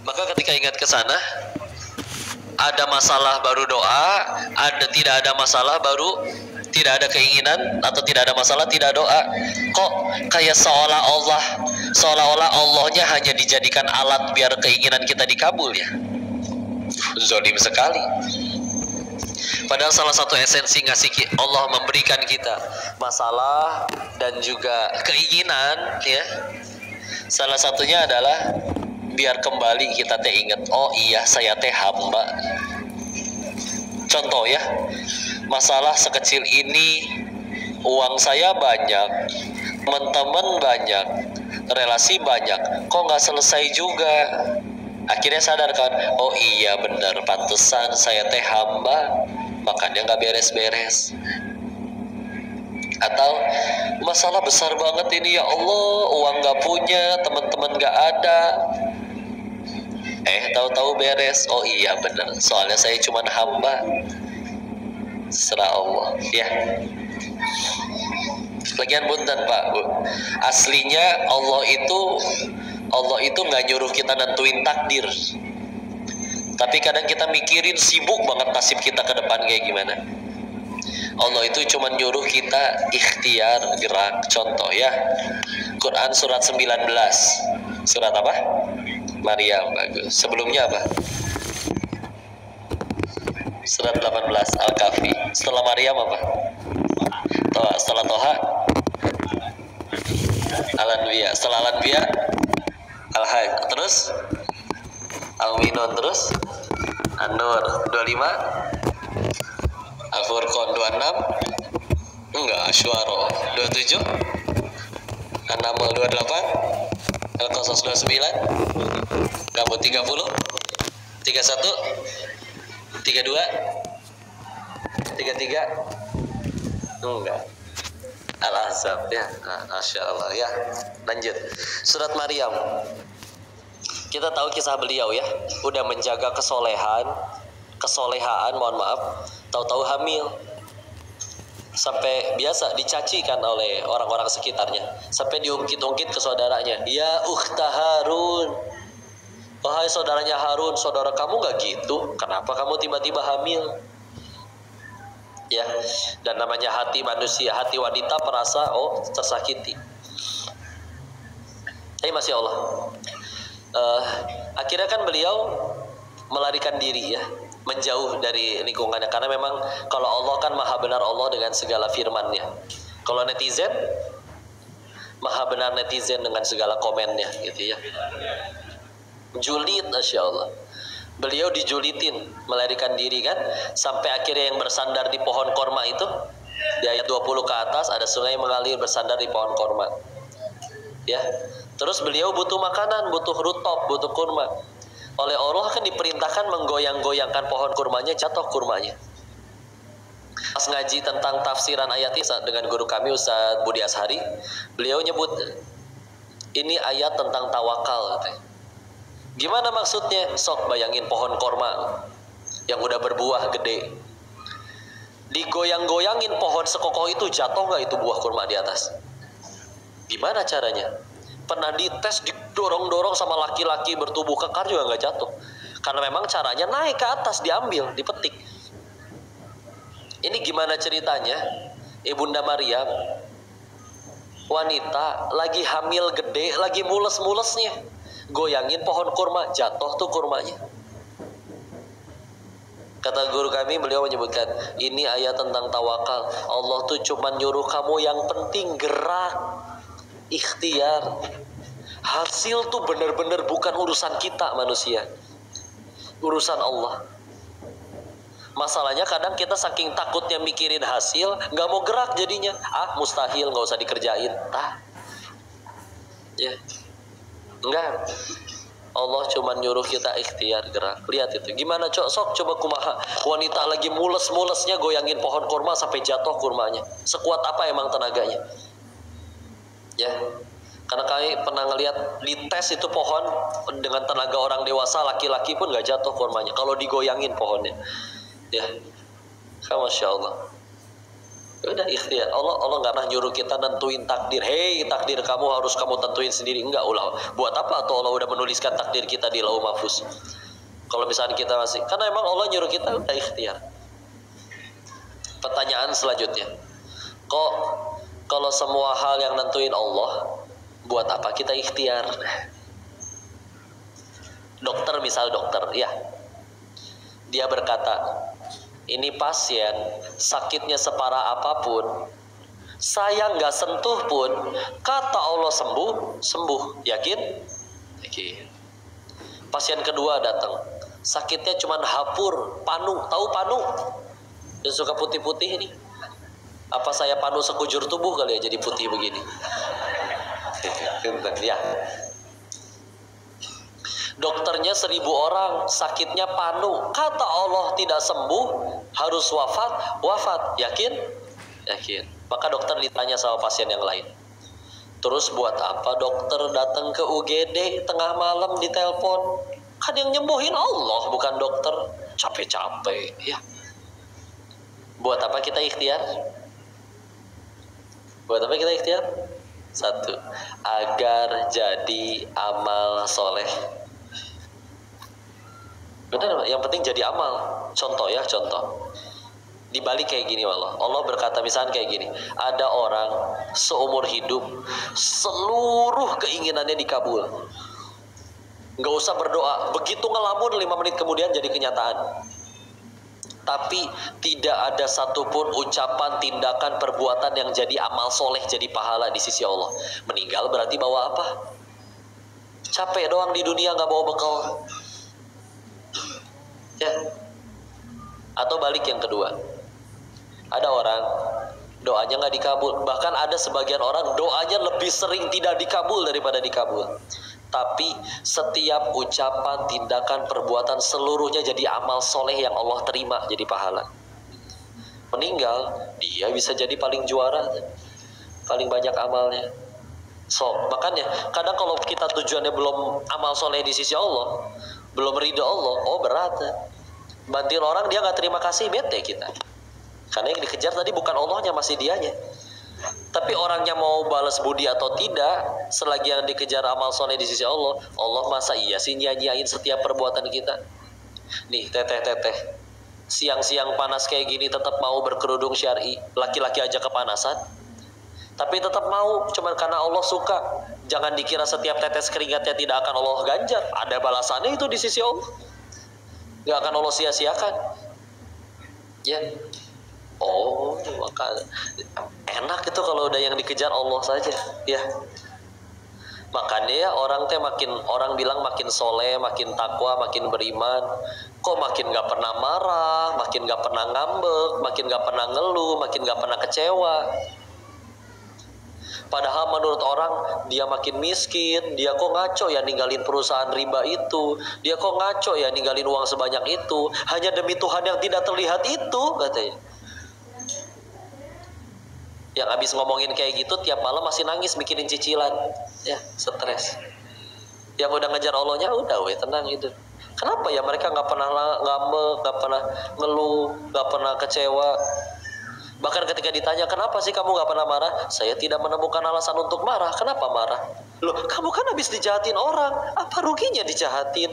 Maka ketika ingat ke sana, ada masalah baru doa, tidak ada masalah baru tidak ada keinginan, atau tidak ada masalah tidak doa. Kok kayak seolah-olah Allahnya hanya dijadikan alat biar keinginan kita dikabul ya? Zolim sekali. Padahal salah satu esensi Allah memberikan kita masalah dan juga keinginan ya, salah satunya adalah biar kembali kita ingat, oh iya saya hamba. Contoh ya, masalah sekecil ini, uang saya banyak, teman-teman banyak, relasi banyak, kok nggak selesai juga. Akhirnya sadar kan, oh iya benar, pantesan saya hamba, makanya nggak beres-beres. Atau masalah besar banget ini, ya Allah, uang nggak punya, teman-teman nggak ada, tahu-tahu beres. Oh iya benar, soalnya saya cuma hamba. Serah Allah ya. Lagian punten Pak Bu, aslinya Allah itu nggak nyuruh kita nentuin takdir, tapi kadang kita mikirin sibuk banget nasib kita ke depan kayak gimana. Allah itu cuma nyuruh kita ikhtiar, gerak. Contoh ya, Quran surat 19. Surat apa? Maryam. Bagus. Sebelumnya apa? Surat 18 Al-Kahfi. Setelah Maryam apa? Toha. Setelah Toha Al-Anbiya. Setelah Al-Anbiya Al-Hajj. Terus Al-Minun. Terus An-Nur 25, Al-Furqan 26, enggak, Asy-Syu'ara 27, An-Naml 28, Al-Qasas 29, Rambut 30, 31, 32, 33, enggak, Al-Ahzab ya. Masya Allah ya. Lanjut, surat Maryam. Kita tahu kisah beliau ya, udah menjaga kesolehan, mohon maaf, tahu-tahu hamil, sampai biasa dicacikan oleh orang-orang sekitarnya, sampai diungkit-ungkit ke saudaranya, ya ukhta Harun, wahai saudaranya Harun, saudara kamu gak gitu, kenapa kamu tiba-tiba hamil? Ya, dan namanya hati manusia, hati wanita merasa tersakiti. Tapi masya Allah, akhirnya kan beliau melarikan diri ya, menjauh dari lingkungannya, karena memang kalau Allah kan maha benar Allah dengan segala firman-Nya. Kalau netizen, maha benar netizen dengan segala komennya gitu ya. Julid, masya Allah. Beliau dijulitin, melarikan diri kan, sampai akhirnya yang bersandar di pohon korma itu, di ayat 20 ke atas, ada sungai mengalir bersandar di pohon korma ya. Terus beliau butuh makanan, butuh rutop, butuh kurma. Oleh Allah kan diperintahkan menggoyang-goyangkan pohon kurmanya, jatuh kurmanya. Pas ngaji tentang tafsiran ayat ini dengan guru kami Ustaz Budi Ashari, beliau nyebut ini ayat tentang tawakal katanya. Gimana maksudnya? Sok bayangin pohon korma yang udah berbuah gede, digoyang-goyangin pohon sekokoh itu, jatuh nggak itu buah kurma di atas? Gimana caranya? Pernah dites, didorong-dorong sama laki-laki bertubuh kekar juga nggak jatuh, karena memang caranya naik ke atas, diambil, dipetik. Ini gimana ceritanya? Ibunda Maryam, wanita lagi hamil gede, lagi mules-mulesnya, goyangin pohon kurma, jatuh tuh kurmanya. Kata guru kami, beliau menyebutkan ini ayat tentang tawakal. Allah tuh cuma nyuruh kamu yang penting gerak, ikhtiar. Hasil tuh benar-benar bukan urusan kita manusia, urusan Allah. Masalahnya kadang kita saking takutnya mikirin hasil, nggak mau gerak jadinya. Mustahil, nggak usah dikerjain. Ya, enggak. Allah cuma nyuruh kita ikhtiar, gerak. Lihat itu, gimana sok coba kumaha. Wanita lagi mules-mulesnya goyangin pohon kurma sampai jatuh kurmanya. Sekuat apa emang tenaganya? Ya, karena kami pernah ngelihat di tes itu pohon dengan tenaga orang dewasa, laki-laki pun nggak jatuh kurmanya kalau digoyangin pohonnya. Ya, masya Allah. Udah ikhtiar. Allah nggak pernah nyuruh kita nentuin takdir. Hei, takdir kamu harus kamu tentuin sendiri. Enggak, ulah. Buat apa? Atau Allah udah menuliskan takdir kita di Lauh Mahfuz. Kalau misalnya kita masih, karena emang Allah nyuruh kita udah ikhtiar. Pertanyaan selanjutnya, kok kalau semua hal yang nentuin Allah, buat apa kita ikhtiar? Dokter misal dokter, ya, dia berkata, ini pasien sakitnya separah apapun, saya nggak sentuh pun, kata Allah sembuh. Yakin? Yakin. Pasien kedua datang, sakitnya cuma hapur, panu. Tahu panu? Yang suka putih-putih ini. Apa saya panu sekujur tubuh kali ya jadi putih begini? Ya. Dokternya 1000 orang, sakitnya panu. Kata Allah tidak sembuh, harus wafat. Yakin? Yakin. Maka dokter ditanya sama pasien yang lain. Terus buat apa dokter datang ke UGD tengah malam ditelepon? Kan yang nyembuhin Allah, bukan dokter. Capek-capek, ya. Buat apa kita ikhtiar? Buat apa kita ikhtiar? 1, agar jadi amal soleh. Benar, yang penting jadi amal. Contoh ya, contoh. Dibalik kayak gini Allah berkata misalnya kayak gini, ada orang seumur hidup seluruh keinginannya dikabul, nggak usah berdoa, begitu ngelamun 5 menit kemudian jadi kenyataan. Tapi tidak ada satupun ucapan, tindakan, perbuatan yang jadi amal soleh, jadi pahala di sisi Allah. Meninggal berarti bawa apa? Capek doang di dunia, nggak bawa bekal. Ya. Atau balik yang kedua, ada orang doanya nggak dikabul, bahkan ada sebagian orang doanya lebih sering tidak dikabul daripada dikabul. Tapi setiap ucapan, tindakan, perbuatan seluruhnya jadi amal soleh yang Allah terima, jadi pahala. Meninggal, dia bisa jadi paling juara, paling banyak amalnya. So, makanya kadang kalau kita tujuannya belum amal soleh di sisi Allah, belum ridho Allah, oh berat. Bantuin orang dia nggak terima kasih, bete kita. Karena yang dikejar tadi bukan Allahnya, masih dianya. Tapi orangnya mau balas budi atau tidak, selagi yang dikejar amal soleh di sisi Allah, Allah masa iya sih nyanyain setiap perbuatan kita? Nih teteh, siang-siang panas kayak gini tetap mau berkerudung syar'i, laki-laki aja kepanasan, tapi tetap mau, cuman karena Allah suka. Jangan dikira setiap tetes keringatnya tidak akan Allah ganjar, ada balasannya itu di sisi Allah, gak akan Allah sia-siakan. Ya. Oh, maka enak itu kalau udah yang dikejar Allah saja, ya. Makanya ya orang bilang makin soleh, makin takwa, makin beriman, kok makin gak pernah marah, makin gak pernah ngambek, makin gak pernah ngeluh, makin gak pernah kecewa. Padahal menurut orang dia makin miskin, dia kok ngaco ya ninggalin perusahaan riba itu, dia kok ngaco ya ninggalin uang sebanyak itu, hanya demi Tuhan yang tidak terlihat itu, katanya. Yang habis ngomongin kayak gitu tiap malam masih nangis mikirin cicilan, ya stres. Yang udah ngejar Allahnya udah tenang gitu. Kenapa ya mereka nggak pernah ngambek, nggak pernah ngeluh, nggak pernah kecewa? Bahkan ketika ditanya kenapa sih kamu nggak pernah marah, saya tidak menemukan alasan untuk marah. Kenapa marah? Loh, kamu kan habis dijahatin orang, apa ruginya dijahatin?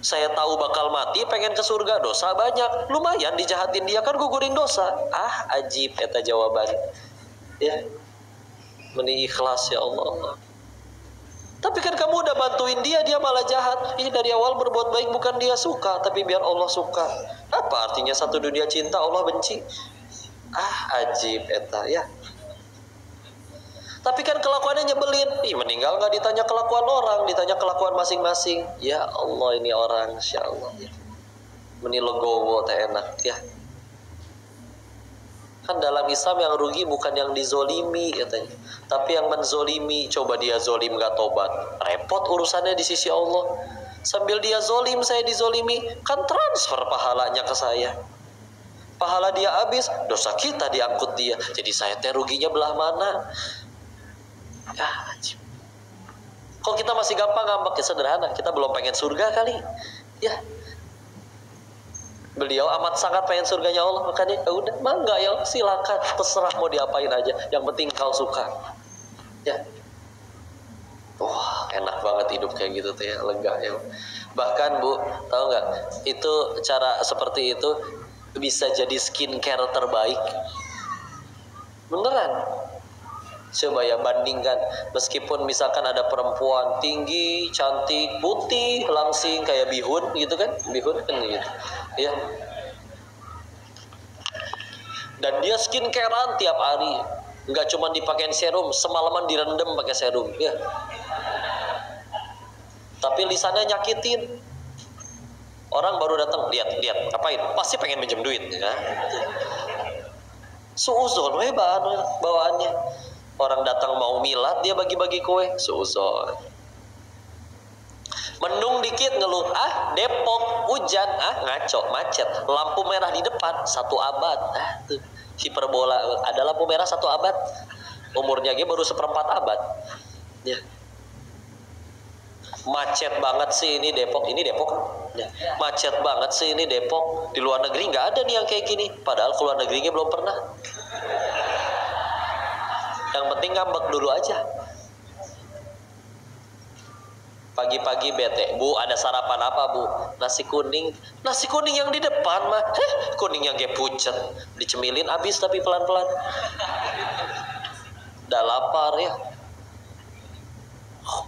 Saya tahu bakal mati, pengen ke surga, dosa banyak, lumayan dijahatin dia kan gugurin dosa. Ah, ajib eta jawaban. Ya, meni ikhlas ya Allah. Tapi kan kamu udah bantuin dia, dia malah jahat. Ini dari awal berbuat baik bukan dia suka, tapi biar Allah suka. Apa artinya satu dunia cinta Allah benci? Ah, ajib eta ya. Tapi kan kelakuannya nyebelin. Meninggal nggak ditanya kelakuan orang, ditanya kelakuan masing-masing. Ya Allah, ini orang, insya Allah. Ya. Meni legowo teh enak ya. Kan dalam Islam yang rugi bukan yang dizolimi katanya, tapi yang menzolimi. Coba dia zolim gak tobat, repot urusannya di sisi Allah. Sambil dia zolim, saya dizolimi, kan transfer pahalanya ke saya. Pahala dia habis, dosa kita diangkut dia. Jadi saya teh ruginya belah mana? Ya, kok kita masih gampang ngambek? Ya sederhana, kita belum pengen surga kali. Ya, Beliau amat sangat pengen surganya Allah, makanya ya udah, mangga ya silakan, terserah mau diapain aja, yang penting kau suka. Ya. Wah, enak banget hidup kayak gitu tuh ya, lega ya. Bahkan Bu, tahu nggak? Itu cara seperti itu bisa jadi skincare terbaik. Beneran. Coba ya bandingkan, meskipun misalkan ada perempuan tinggi, cantik, putih, langsing kayak bihun gitu kan, bihun kan gitu, ya. Dan dia skincarean tiap hari, nggak cuma dipakein serum, semalaman direndam pakai serum, ya. Tapi lisannya nyakitin. Orang baru datang, lihat, ngapain? Pasti pengen minjem duit, ya. Suuzon, bawaannya. Orang datang mau milad, dia bagi-bagi kue, suuzon. Mendung dikit ngeluh, Depok hujan, ngaco, macet, lampu merah di depan 1 abad, tuh hiperbola, ada lampu merah 1 abad, umurnya baru 1/4 abad, ya. Macet banget sih ini Depok, ya. Macet banget sih ini Depok, di luar negeri nggak ada nih yang kayak gini, padahal ke luar negerinya belum pernah. Yang penting ngambek dulu aja. Pagi-pagi bete, Bu ada sarapan apa Bu? Nasi kuning yang di depan mah, kuning yang pucet, dicemilin habis tapi pelan-pelan. Udah lapar ya.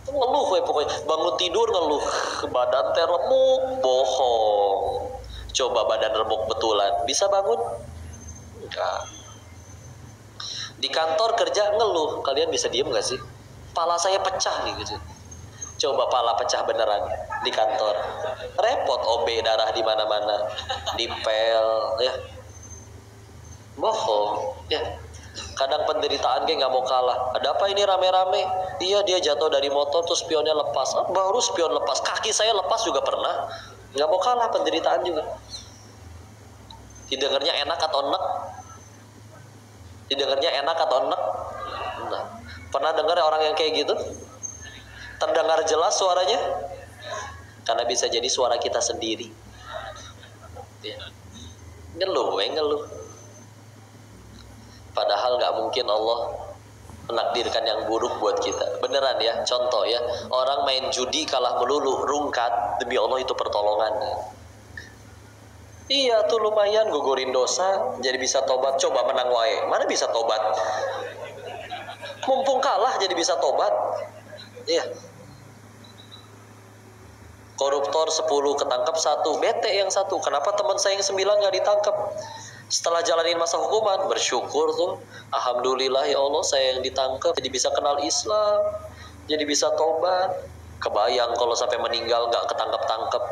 Ngeluh pokoknya, bangun tidur ngeluh, badan teh remuk, bohong. Coba badan remuk betulan, bisa bangun? Enggak. Di kantor kerja ngeluh, kalian bisa diem gak sih? Pala saya pecah nih gitu. Coba pala pecah beneran di kantor, repot, OB darah di mana-mana, dipel, ya. Bohong, ya. Kadang penderitaan kayak nggak mau kalah. Ada apa ini rame-rame? Iya, dia jatuh dari motor terus spionnya lepas. Baru spion lepas, kaki saya lepas juga pernah. Nggak mau kalah, penderitaan juga. Didengarnya enak atau enak? Didengarnya enak atau enak? Nah, pernah dengar orang yang kayak gitu? Terdengar jelas suaranya? Karena bisa jadi suara kita sendiri. Ya. Ngeluh. Padahal nggak mungkin Allah menakdirkan yang buruk buat kita. Beneran ya, contoh ya, orang main judi kalah melulu, rungkat, demi Allah itu pertolongan. Iya tuh lumayan gugurin dosa, jadi bisa tobat. Coba menang wae, mana bisa tobat? Mumpung kalah jadi bisa tobat. Iya. Koruptor 10 ketangkep 1, bete yang 1. Kenapa teman saya yang 9 nggak ditangkap? Setelah jalanin masa hukuman, bersyukur tuh. Alhamdulillah ya Allah, saya yang ditangkap, jadi bisa kenal Islam, jadi bisa tobat. Kebayang kalau sampai meninggal nggak ketangkep-tangkep,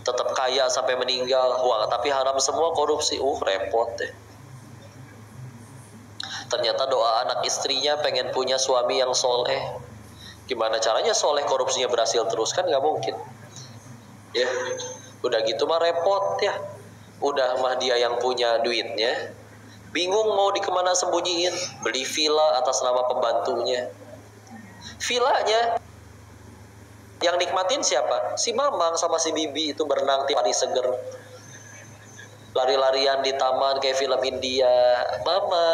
tetap kaya sampai meninggal, wah tapi haram semua, korupsi, repot deh. Ternyata doa anak istrinya pengen punya suami yang soleh. Gimana caranya soleh korupsinya berhasil terus? Kan nggak mungkin. Ya, udah gitu mah repot ya. Udah mah dia yang punya duitnya, bingung mau dikemana sembunyiin, beli villa atas nama pembantunya. Villanya yang nikmatin siapa? Si Mamang sama si Bibi itu berenang tiap hari seger, lari-larian di taman kayak film India. Mama,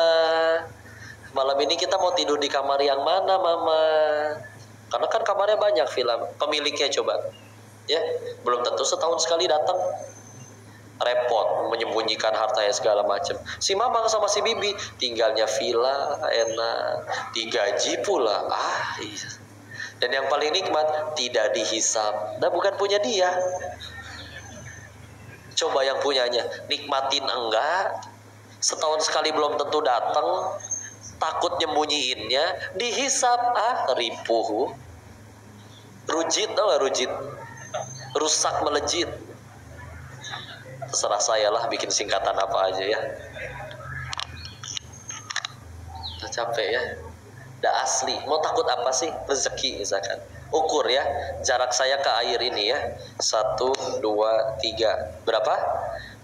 malam ini kita mau tidur di kamar yang mana Mama? Karena kan kamarnya banyak film. Pemiliknya coba, ya belum tentu setahun sekali datang. Repot menyembunyikan hartanya segala macam. Si Mamang sama si Bibi tinggalnya villa enak, digaji pula. Iya. Dan yang paling nikmat tidak dihisap. Nah bukan punya dia. Coba yang punyanya nikmatin enggak? Setahun sekali belum tentu datang. Takut nyembunyiinnya, dihisap ripuh. Rujit, tau gak rujit? Rusak melejit. Terserah saya lah bikin singkatan apa aja ya. Udah capek ya. Udah asli. Mau takut apa sih? Rezeki misalkan. Ukur ya. Jarak saya ke air ini ya. 1, 2, 3. Berapa?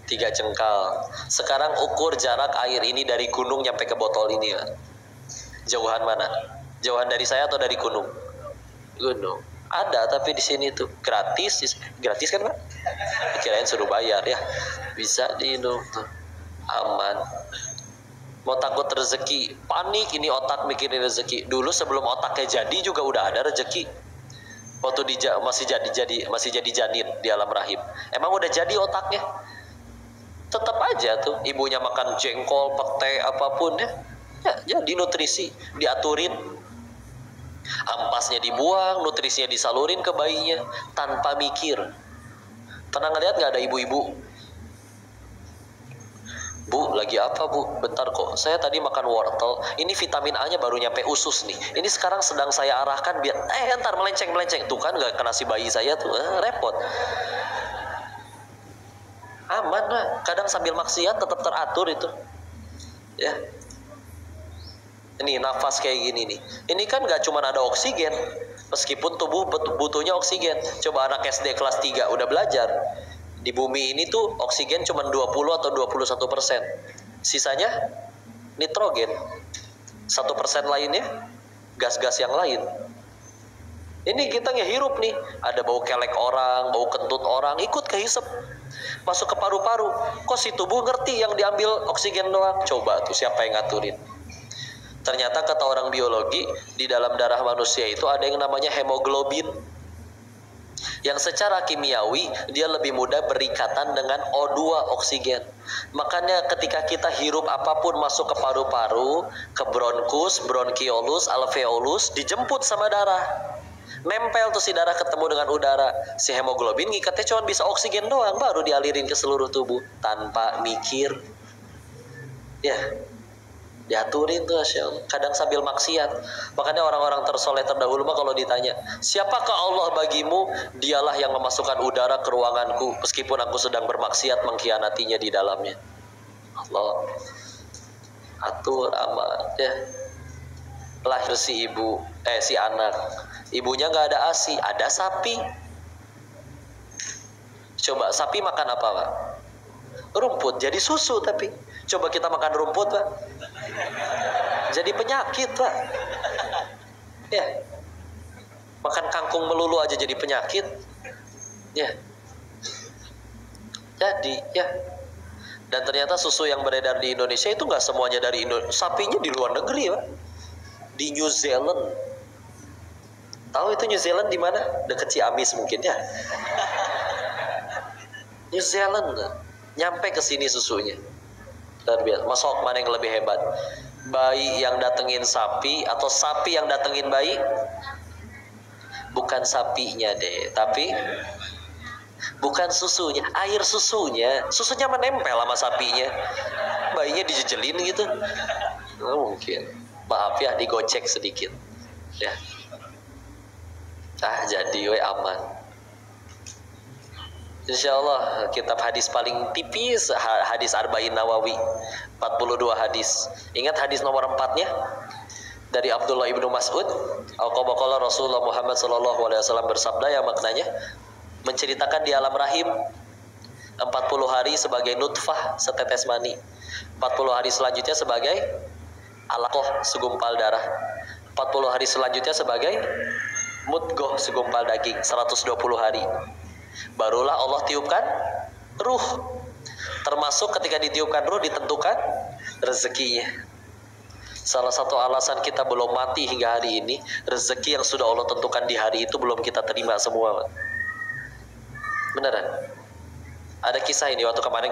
3 jengkal. Sekarang ukur jarak air ini dari gunung nyampe ke botol ini ya. Jauhan mana? Jauhan dari saya atau dari gunung? Gunung. Ada, tapi di sini tuh gratis. Gratis kan, Pak? Kirain suruh bayar ya. Bisa di tuh aman. Mau takut rezeki, panik ini otak mikirin rezeki. Dulu sebelum otaknya jadi juga udah ada rezeki. Waktu masih jadi janin di alam rahim. Emang udah jadi otaknya. Tetap aja tuh ibunya makan jengkol, pete, apapun ya. Ya jadi nutrisi diaturin. Ampasnya dibuang, nutrisinya disalurin ke bayinya tanpa mikir. Pernah ngeliat nggak ada ibu-ibu? Bu, lagi apa bu? Bentar kok, saya tadi makan wortel. Ini vitamin A nya baru nyampe usus nih. Ini sekarang sedang saya arahkan biar ntar melenceng. Tuh kan nggak kena si bayi saya tuh, repot. Aman lah, kadang sambil maksiat tetap teratur itu. Ya. Ini nafas kayak gini nih. Ini kan nggak cuma ada oksigen. Meskipun tubuh butuhnya oksigen. Coba anak SD kelas 3 udah belajar. Di bumi ini tuh oksigen cuma 20 atau 21%. Sisanya nitrogen. 1% lainnya gas-gas yang lain. Ini kita ngehirup nih. Ada bau kelek orang, bau kentut orang, ikut kehisap. Masuk ke paru-paru. Kok si tubuh ngerti yang diambil oksigen doang? Coba tuh siapa yang ngaturin? Ternyata kata orang biologi, di dalam darah manusia itu ada yang namanya hemoglobin. Yang secara kimiawi, dia lebih mudah berikatan dengan O2 oksigen. Makanya ketika kita hirup apapun masuk ke paru-paru, ke bronkus, bronkiolus, alveolus, dijemput sama darah. Nempel tuh si darah ketemu dengan udara. Si hemoglobin ngikatnya cuma bisa oksigen doang, baru dialirin ke seluruh tubuh. Tanpa mikir. Ya. Diaturin tuh kadang sambil maksiat. Makanya orang-orang tersoleh terdahulu mah kalau ditanya, siapakah Allah bagimu? Dialah yang memasukkan udara ke ruanganku meskipun aku sedang bermaksiat mengkhianatinya di dalamnya. Allah atur amat ya. Lahir si anak, ibunya nggak ada ASI, ada sapi. Coba sapi makan apa, Pak? Rumput, jadi susu. Tapi coba kita makan rumput, Pak, jadi penyakit, Pak. Ya. Makan kangkung melulu aja jadi penyakit. Ya. Jadi, ya. Dan ternyata susu yang beredar di Indonesia itu nggak semuanya dari Indonesia. Sapinya di luar negeri, Pak. Di New Zealand. Tahu itu New Zealand di mana? Dekat Ciamis mungkin ya. New Zealand. Nyampe ke sini susunya. Luar biasa. Masuk mana yang lebih hebat? Bayi yang datengin sapi atau sapi yang datengin bayi? Bukan sapinya deh, tapi bukan susunya, air susunya. Susunya menempel sama sapinya. Bayinya dijejelin gitu. Nggak mungkin. Maaf ya, digocek sedikit. Ya. Jadi we aman. Insya Allah kitab hadis paling tipis hadis Arba'in Nawawi 42 hadis. Ingat hadis nomor 4-nya dari Abdullah ibnu Mas'ud. Qala Rasulullah Muhammad sallallahu alaihi wasallam bersabda yang maknanya menceritakan di alam rahim 40 hari sebagai nutfah setetes mani, 40 hari selanjutnya sebagai alaqah segumpal darah, 40 hari selanjutnya sebagai mudghah segumpal daging, 120 hari. Barulah Allah tiupkan ruh. Termasuk ketika ditiupkan ruh ditentukan rezekinya. Salah satu alasan kita belum mati hingga hari ini, rezeki yang sudah Allah tentukan di hari itu belum kita terima semua. Beneran. Ada kisah ini waktu kemarin